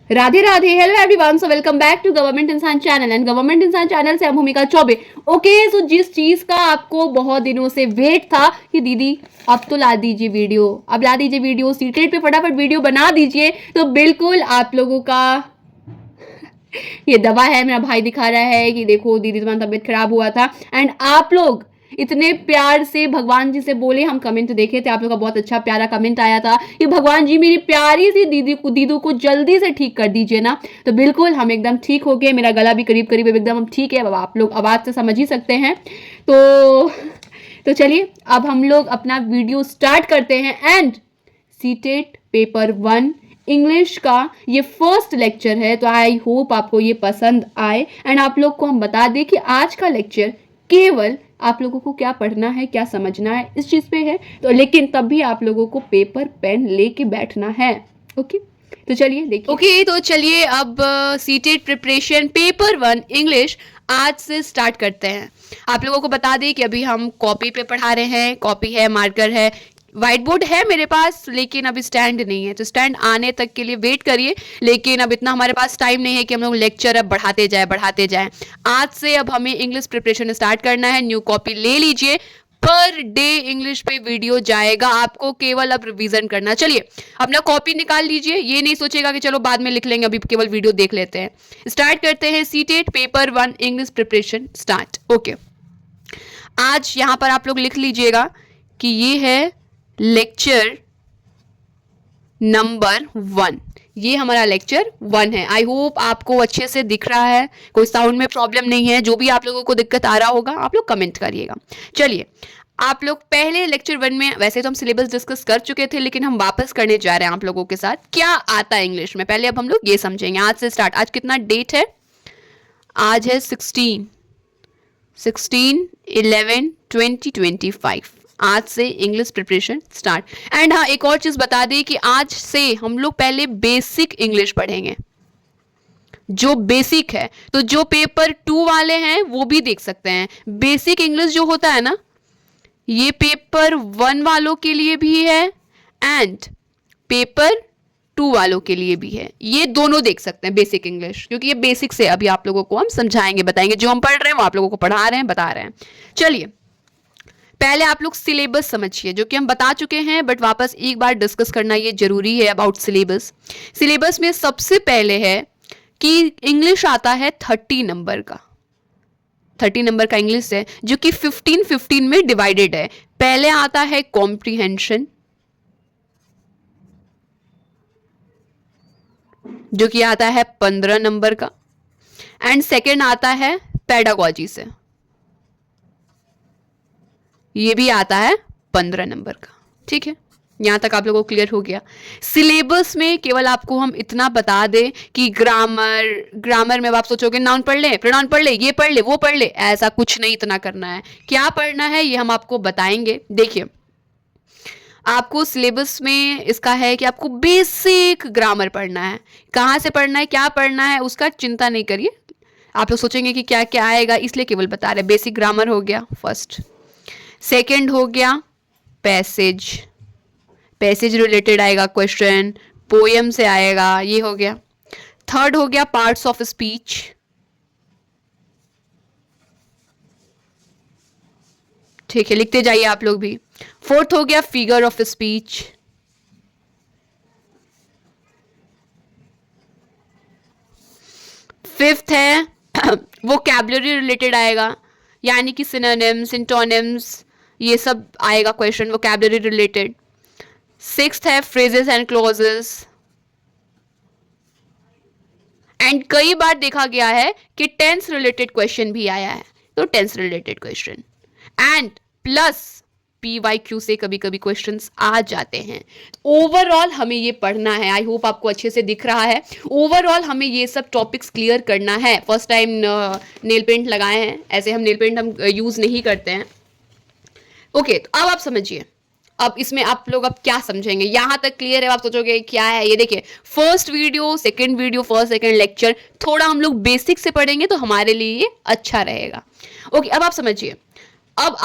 Radhe Radhe. Hello everyone, so welcome back to government Insaan channel and government Insaan channel से हम भूमिका Choubey. Okay, सो जिस चीज का आपको बहुत दिनों से वेट था कि दीदी अब तो ला दीजिए वीडियो, अब ला दीजिए वीडियो, सीटेट पे फटाफट वीडियो बना दीजिए, तो बिल्कुल आप लोगों का ये दवा है। मेरा भाई दिखा रहा है कि देखो दीदी तुम्हारा तबीयत खराब हुआ था, एंड आप लोग इतने प्यार से भगवान जी से बोले, हम कमेंट देखे थे, आप लोग का बहुत अच्छा प्यारा कमेंट आया था कि भगवान जी मेरी प्यारी सी दीदू को जल्दी से ठीक कर दीजिए ना। तो बिल्कुल हम एकदम ठीक हो गए, मेरा गला भी करीब करीब एकदम ठीक है, अब आप लोग आवाज से समझ ही सकते हैं। तो चलिए अब हम लोग अपना वीडियो स्टार्ट करते हैं। एंड सीटेट पेपर 1 इंग्लिश का ये फर्स्ट लेक्चर है, तो आई होप आपको ये पसंद आए। एंड आप लोग को हम बता दें कि आज का लेक्चर केवल आप लोगों को क्या पढ़ना है, क्या समझना है, इस चीज पे है, तो लेकिन तब भी आप लोगों को पेपर पेन लेके बैठना है। ओके, तो चलिए देखिए। ओके, तो चलिए अब सीटेट प्रिपरेशन पेपर 1 इंग्लिश आज से स्टार्ट करते हैं। आप लोगों को बता दें कि अभी हम कॉपी पे पढ़ा रहे हैं, कॉपी है, मार्कर है, व्हाइट बोर्ड है मेरे पास, लेकिन अभी स्टैंड नहीं है, तो स्टैंड आने तक के लिए वेट करिए। लेकिन अब इतना हमारे पास टाइम नहीं है कि हम लोग लेक्चर अब बढ़ाते जाए। आज से अब हमें इंग्लिश प्रिपरेशन स्टार्ट करना है। न्यू कॉपी ले लीजिए, पर डे इंग्लिश पे वीडियो जाएगा, आपको केवल अब रिवीजन करना। चलिए अपना कॉपी निकाल लीजिए, ये नहीं सोचेगा कि चलो बाद में लिख लेंगे, अभी केवल वीडियो देख लेते हैं। स्टार्ट करते हैं CTET paper 1 English preparation start. Okay, आज यहां पर आप लोग लिख लीजिएगा कि ये है लेक्चर नंबर 1, ये हमारा लेक्चर 1 है। आई होप आपको अच्छे से दिख रहा है, कोई साउंड में प्रॉब्लम नहीं है। जो भी आप लोगों को दिक्कत आ रहा होगा आप लोग कमेंट करिएगा। चलिए आप लोग पहले लेक्चर 1 में, वैसे तो हम सिलेबस डिस्कस कर चुके थे, लेकिन हम वापस करने जा रहे हैं आप लोगों के साथ क्या आता है इंग्लिश में। पहले अब हम लोग ये समझेंगे। आज से स्टार्ट। आज कितना डेट है? आज है 16/11/2025। आज से इंग्लिश प्रिपरेशन स्टार्ट। एंड हाँ, एक और चीज बता दें कि आज से हम लोग पहले बेसिक इंग्लिश पढ़ेंगे, जो बेसिक है। तो जो पेपर 2 वाले हैं वो भी देख सकते हैं। बेसिक इंग्लिश जो होता है ना, ये पेपर 1 वालों के लिए भी है एंड पेपर 2 वालों के लिए भी है। ये दोनों देख सकते हैं बेसिक इंग्लिश, क्योंकि ये बेसिक से अभी आप लोगों को हम समझाएंगे, बताएंगे। जो हम पढ़ रहे हैं वो आप लोगों को पढ़ा रहे हैं, बता रहे हैं। चलिए पहले आप लोग सिलेबस समझिए, जो कि हम बता चुके हैं, बट वापस एक बार डिस्कस करना ये जरूरी है अबाउट सिलेबस। सिलेबस में सबसे पहले है कि इंग्लिश आता है 30 नंबर का। 30 नंबर का इंग्लिश है, जो कि 15-15 में डिवाइडेड है। पहले आता है कॉम्प्रीहेंशन, जो कि आता है 15 नंबर का, एंड सेकेंड आता है पेडागोजी से, ये भी आता है 15 नंबर का। ठीक है, यहां तक आप लोगों को क्लियर हो गया। सिलेबस में केवल आपको हम इतना बता दें कि ग्रामर में अब आप सोचोगे नाउन पढ़ ले, प्रोनाउन पढ़ ले, ये पढ़ ले, वो पढ़ ले, ऐसा कुछ नहीं इतना करना है। क्या पढ़ना है ये हम आपको बताएंगे। देखिए आपको सिलेबस में इसका है कि आपको बेसिक ग्रामर पढ़ना है। कहाँ से पढ़ना है, क्या पढ़ना है, उसका चिंता नहीं करिए। आप लोग सोचेंगे कि क्या क्या आएगा, इसलिए केवल बता रहे। बेसिक ग्रामर हो गया फर्स्ट। सेकेंड हो गया पैसेज, पैसेज रिलेटेड आएगा क्वेश्चन, पोएम से आएगा, ये हो गया। थर्ड हो गया पार्ट्स ऑफ स्पीच, ठीक है, लिखते जाइए आप लोग भी। फोर्थ हो गया फिगर ऑफ स्पीच। फिफ्थ है वोकैबुलरी रिलेटेड आएगा, यानी कि सिनोनिम्स, सिंटोनिम्स, ये सब आएगा क्वेश्चन वोकैबुलरी रिलेटेड। सिक्स्थ है फ्रेजेस एंड क्लॉजेस। एंड कई बार देखा गया है कि टेंस रिलेटेड क्वेश्चन भी आया है, तो tense related question and plus PYQ से कभी कभी क्वेश्चंस आ जाते हैं। ओवरऑल हमें ये पढ़ना है। आई होप आपको अच्छे से दिख रहा है। ओवरऑल हमें ये सब टॉपिक्स क्लियर करना है। फर्स्ट टाइम नेल पेंट लगाए हैं, ऐसे हम नेल पेंट हम यूज नहीं करते हैं। ओके, तो अब आप समझिए, अब इसमें आप लोग अब क्या समझेंगे। यहां तक क्लियर है? आप सोचोगे क्या है ये। देखिए first video, second video, first second lecture थोड़ा हम लोग बेसिक से पढ़ेंगे तो हमारे लिए ये अच्छा रहेगा। ओके, अब आप समझिए, अब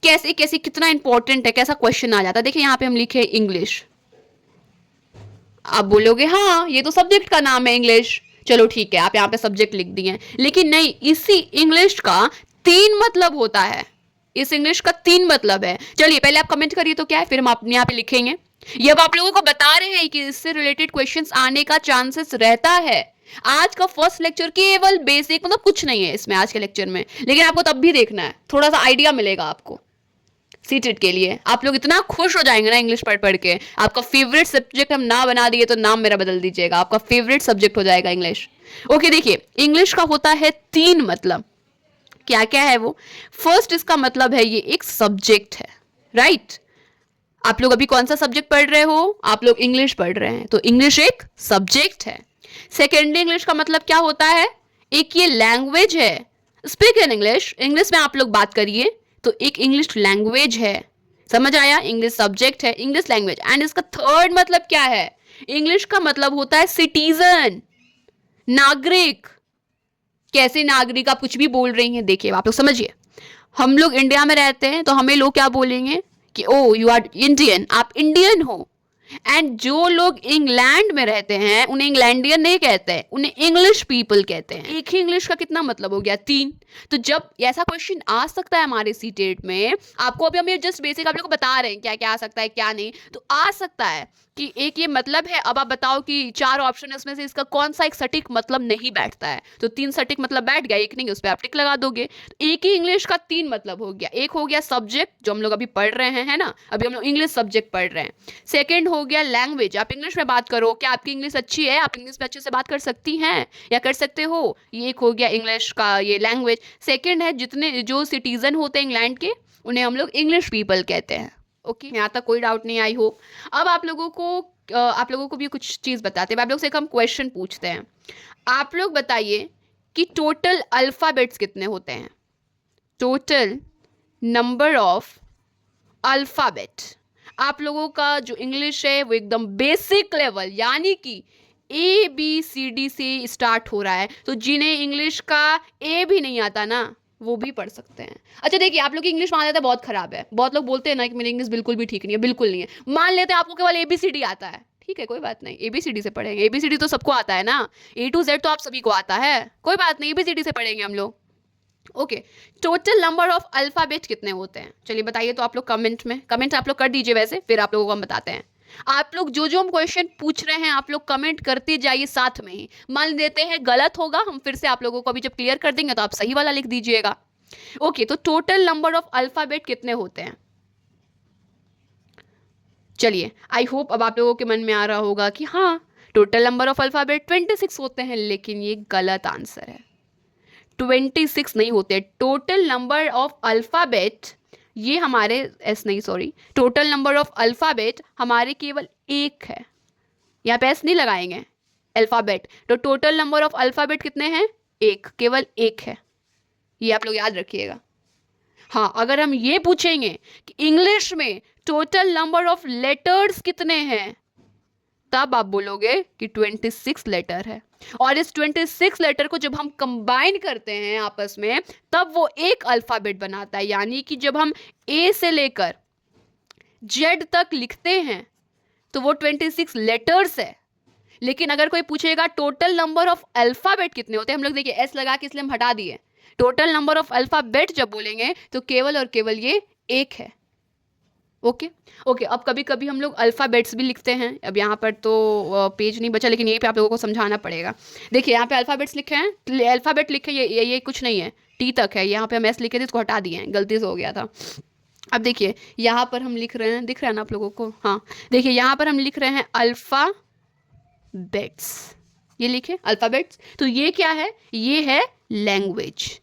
कैसे कैसे कितना इंपॉर्टेंट है, कैसा क्वेश्चन आ जाता है। देखिए यहाँ पे हम लिखे इंग्लिश, आप बोलोगे हाँ ये तो सब्जेक्ट का नाम है इंग्लिश, चलो ठीक है आप यहाँ पे सब्जेक्ट लिख दिए, लेकिन नहीं, इसी इंग्लिश का 3 मतलब होता है। इस इंग्लिश का 3 मतलब है। चलिए पहले आप कमेंट करिए तो क्या है, फिर हम अपने यहाँ पे लिखेंगे। ये अब आप लोगों को बता रहे हैं कि इससे रिलेटेड क्वेश्चंस आने का चांसेस रहता है। आज का फर्स्ट लेक्चर केवल बेसिक, मतलब कुछ नहीं है इसमें आज के लेक्चर में, लेकिन आपको तब भी देखना है, थोड़ा सा आइडिया मिलेगा आपको सीटेट के लिए। आप लोग इतना खुश हो जाएंगे ना इंग्लिश पढ़ पढ़ के, आपका फेवरेट सब्जेक्ट हम ना बना दिए तो नाम मेरा बदल दीजिएगा, आपका फेवरेट सब्जेक्ट हो जाएगा इंग्लिश। ओके देखिए, इंग्लिश का होता है 3 मतलब। क्या क्या है वो? फर्स्ट इसका मतलब है ये एक सब्जेक्ट है, राइट? आप लोग अभी कौन सा सब्जेक्ट पढ़ रहे हो? आप लोग इंग्लिश पढ़ रहे हैं, तो इंग्लिश एक सब्जेक्ट है। सेकेंडली इंग्लिश का मतलब क्या होता है? एक ये लैंग्वेज है। स्पीक इन इंग्लिश, इंग्लिश में आप लोग बात करिए, तो एक इंग्लिश लैंग्वेज है। समझ आया? इंग्लिश सब्जेक्ट है, इंग्लिश लैंग्वेज। एंड इसका थर्ड मतलब क्या है? इंग्लिश का मतलब होता है सिटीजन, नागरिक। कैसे नागरिक? आप कुछ भी बोल रही हैं, देखिए आप लोग समझिए। हम लोग इंडिया में रहते हैं तो हमें लोग क्या बोलेंगे कि ओ यू आर इंडियन, आप इंडियन हो। एंड जो लोग इंग्लैंड में रहते हैं उन्हें इंग्लैंडियन नहीं कहते हैं, उन्हें इंग्लिश पीपल कहते हैं। एक ही इंग्लिश का कितना मतलब हो गया? 3। तो जब ऐसा क्वेश्चन आ सकता है हमारे सीटेट में, आपको अभी हम जस्ट बेसिक आप लोग को बता रहे हैं क्या क्या आ सकता है क्या नहीं, तो आ सकता है कि एक ये मतलब है। अब आप बताओ कि 4 ऑप्शन है उसमें से इसका कौन सा एक सटीक मतलब नहीं बैठता है, तो 3 सटीक मतलब बैठ गया, एक नहीं, उस पर आप टिक लगा दोगे। तो एक ही इंग्लिश का 3 मतलब हो गया। एक हो गया सब्जेक्ट जो हम लोग अभी पढ़ रहे हैं, है ना, अभी हम लोग इंग्लिश सब्जेक्ट पढ़ रहे हैं। सेकेंड हो गया लैंग्वेज, आप इंग्लिश में बात करो, क्या आपकी इंग्लिश अच्छी है? आप इंग्लिश में अच्छे से बात कर सकती हैं या कर सकते हो? ये एक हो गया इंग्लिश का ये लैंग्वेज। सेकेंड है जितने जो सिटीजन होते हैं इंग्लैंड के, उन्हें हम लोग इंग्लिश पीपल कहते हैं। ओके, यहाँ तक कोई डाउट नहीं आई हो। अब आप लोगों को भी कुछ चीज़ बताते हैं। आप लोग से एक हम क्वेश्चन पूछते हैं, आप लोग बताइए कि टोटल अल्फ़ाबेट्स कितने होते हैं? Total number of alphabet. आप लोगों का जो इंग्लिश है वो एकदम बेसिक लेवल, यानी कि ABCD से स्टार्ट हो रहा है, तो जिन्हें इंग्लिश का ए भी नहीं आता ना, वो भी पढ़ सकते हैं। अच्छा देखिए, आप लोग की इंग्लिश मान लेते हैं बहुत खराब है, बहुत लोग बोलते हैं ना कि मेरी इंग्लिश बिल्कुल भी ठीक नहीं है, बिल्कुल नहीं है। मान लेते हैं आपको केवल ABCD आता है, ठीक है कोई बात नहीं, ABCD से पढ़ेंगे। ABCD तो सबको आता है ना, A to Z तो आप सभी को आता है, कोई बात नहीं, ABCD से पढ़ेंगे हम लोग। Okay, total number of alphabet कितने होते हैं? चलिए बताइए तो आप लोग कमेंट आप लोग कर दीजिए, वैसे फिर आप लोगों को हम बताते हैं। आप लोग जो हम क्वेश्चन पूछ रहे हैं आप लोग कमेंट करते जाइए साथ में ही। मान लेते हैं गलत होगा, हम फिर से आप लोगों को अभी जब क्लियर कर देंगे तो आप सही वाला लिख दीजिएगा। ओके, तो टोटल नंबर ऑफ अल्फाबेट कितने होते हैं? चलिए, आई होप अब आप लोगों के मन में आ रहा होगा कि हाँ टोटल नंबर ऑफ अल्फाबेट 26 होते हैं, लेकिन ये गलत आंसर है। 26 नहीं होते। टोटल नंबर ऑफ अल्फ़ाबेट ये हमारे टोटल नंबर ऑफ अल्फ़ाबेट हमारे केवल 1 है। यहाँ पे एस नहीं लगाएंगे, अल्फ़ाबेट। तो टोटल नंबर ऑफ अल्फ़ाबेट कितने हैं? 1, केवल 1 है, ये आप लोग याद रखिएगा। हाँ, अगर हम ये पूछेंगे कि इंग्लिश में टोटल नंबर ऑफ लेटर्स कितने हैं, तब आप बोलोगे कि 26 लेटर है। और इस 26 लेटर को जब हम कंबाइन करते हैं आपस में, तब वो एक अल्फ़ाबेट बनाता है। यानी कि जब हम ए से लेकर जेड तक लिखते हैं तो वो 26 लेटर्स है। लेकिन अगर कोई पूछेगा टोटल नंबर ऑफ अल्फ़ाबेट कितने होते हैं, हम लोग देखिए एस लगा के इसलिए हम हटा दिए। टोटल नंबर ऑफ अल्फ़ाबेट जब बोलेंगे तो केवल और केवल ये 1 है। ओके, अब कभी कभी हम लोग अल्फ़ाबेट्स भी लिखते हैं। अब यहाँ पर तो पेज नहीं बचा, लेकिन यहीं पे आप लोगों को समझाना पड़ेगा। देखिए यहाँ पे अल्फ़ाबेट्स लिखे हैं, अल्फ़ाबेट लिखे, ये कुछ नहीं है, टी तक है। यहाँ पे हम एस लिखे थे, इसको हटा दिए हैं, गलती से हो गया था। अब देखिए यहाँ पर हम लिख रहे हैं, दिख रहा है ना आप लोगों को? हाँ देखिए यहाँ पर हम लिख रहे हैं अल्फ़ाबेट्स, ये लिखे अल्फ़ाबेट्स। तो ये क्या है? ये है लैंग्वेज।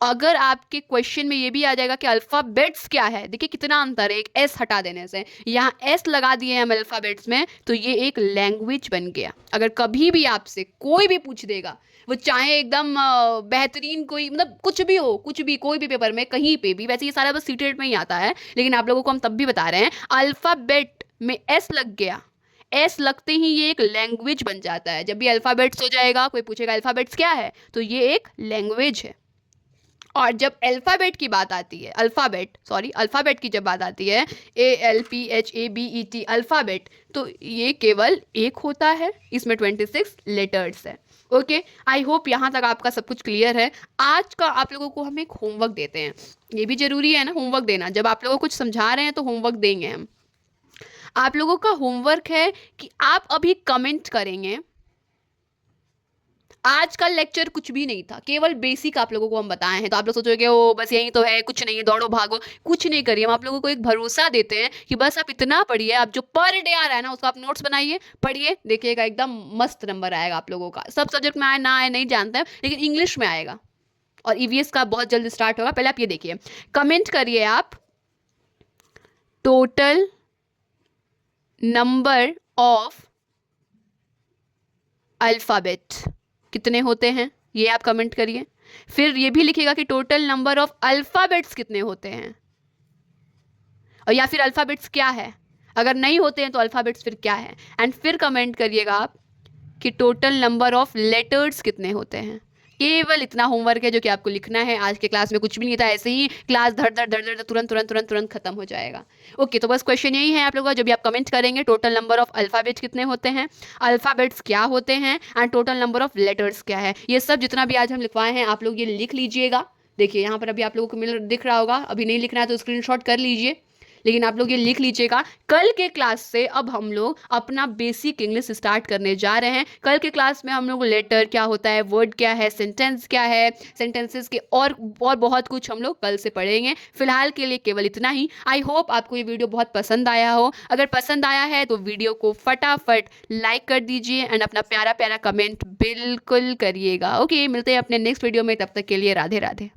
अगर आपके क्वेश्चन में ये भी आ जाएगा कि अल्फ़ाबेट्स क्या है, देखिए कितना अंतर है एक एस हटा देने से। यहाँ एस लगा दिए हैं हम अल्फ़ाबेट्स में, तो ये एक लैंग्वेज बन गया। अगर कभी भी आपसे कोई भी पूछ देगा, वो चाहे एकदम बेहतरीन कोई, मतलब कुछ भी हो, कुछ भी कोई भी पेपर में कहीं पे भी, वैसे ये सारा बस सीटेट में ही आता है, लेकिन आप लोगों को हम तब भी बता रहे हैं, अल्फ़ाबेट में एस लग गया, एस लगते ही ये एक लैंग्वेज बन जाता है। जब भी अल्फ़ाबेट्स हो जाएगा, कोई पूछेगा अल्फ़ाबेट्स क्या है, तो ये एक लैंग्वेज है। और जब अल्फ़ाबेट की बात आती है, अल्फ़ाबेट की जब बात आती है, ALPHABET अल्फ़ाबेट, तो ये केवल एक होता है, इसमें 26 लेटर्स है। ओके, आई होप यहाँ तक आपका सब कुछ क्लियर है। आज का आप लोगों को हम एक होमवर्क देते हैं, ये भी जरूरी है ना होमवर्क देना, जब आप लोगों को कुछ समझा रहे हैं तो होमवर्क देंगे हम। आप लोगों का होमवर्क है कि आप अभी कमेंट करेंगे। आज का लेक्चर कुछ भी नहीं था, केवल बेसिक आप लोगों को हम बताए हैं। तो आप लोग सोचोगे ओ बस यही तो है, कुछ नहीं है, दौड़ो भागो, कुछ नहीं करिए। हम आप लोगों को एक भरोसा देते हैं कि बस आप इतना पढ़िए, आप जो पर डे आ रहा है ना उसका आप नोट्स बनाइए, पढ़िए, देखिएगा एकदम मस्त नंबर आएगा आप लोगों का। सब सब्जेक्ट में आए ना आए नहीं जानते हैं, लेकिन इंग्लिश में आएगा और ईवीएस का बहुत जल्द स्टार्ट होगा। पहले आप ये देखिए, कमेंट करिए आप, टोटल नंबर ऑफ अल्फ़ाबेट कितने होते हैं, ये आप कमेंट करिए। फिर ये भी लिखिएगा कि टोटल नंबर ऑफ अल्फ़ाबेट्स कितने होते हैं, और या फिर अल्फ़ाबेट्स क्या है, अगर नहीं होते हैं तो अल्फ़ाबेट्स फिर क्या है। एंड फिर कमेंट करिएगा आप कि टोटल नंबर ऑफ लेटर्स कितने होते हैं। केवल इतना होमवर्क है जो कि आपको लिखना है। आज के क्लास में कुछ भी नहीं था, ऐसे ही क्लास धड़ धड़ धड़ धड़ तुरंत तुरंत तुरंत तुरंत खत्म हो जाएगा। ओके, तो बस क्वेश्चन यही है आप लोगों का, जो भी आप कमेंट करेंगे, टोटल नंबर ऑफ अल्फ़ाबेट्स कितने होते हैं, अल्फ़ाबेट्स क्या होते हैं, and total number of letters क्या है। ये सब जितना भी आज हम लिखवाए हैं आप लोग ये लिख लीजिएगा। देखिए यहाँ पर अभी आप लोगों को दिख रहा होगा, अभी नहीं लिखना है तो स्क्रीनशॉट कर लीजिए, लेकिन आप लोग ये लिख लीजिएगा। कल के क्लास से अब हम लोग अपना बेसिक इंग्लिश स्टार्ट करने जा रहे हैं। कल के क्लास में हम लोग लेटर क्या होता है, वर्ड क्या है, सेंटेंस क्या है, सेंटेंसेस के और बहुत कुछ हम लोग कल से पढ़ेंगे। फिलहाल के लिए केवल इतना ही। आई होप आपको ये वीडियो बहुत पसंद आया हो। अगर पसंद आया है तो वीडियो को फटाफट लाइक कर दीजिए एंड अपना प्यारा प्यारा कमेंट बिल्कुल करिएगा। ओके, मिलते हैं अपने नेक्स्ट वीडियो में, तब तक के लिए राधे राधे।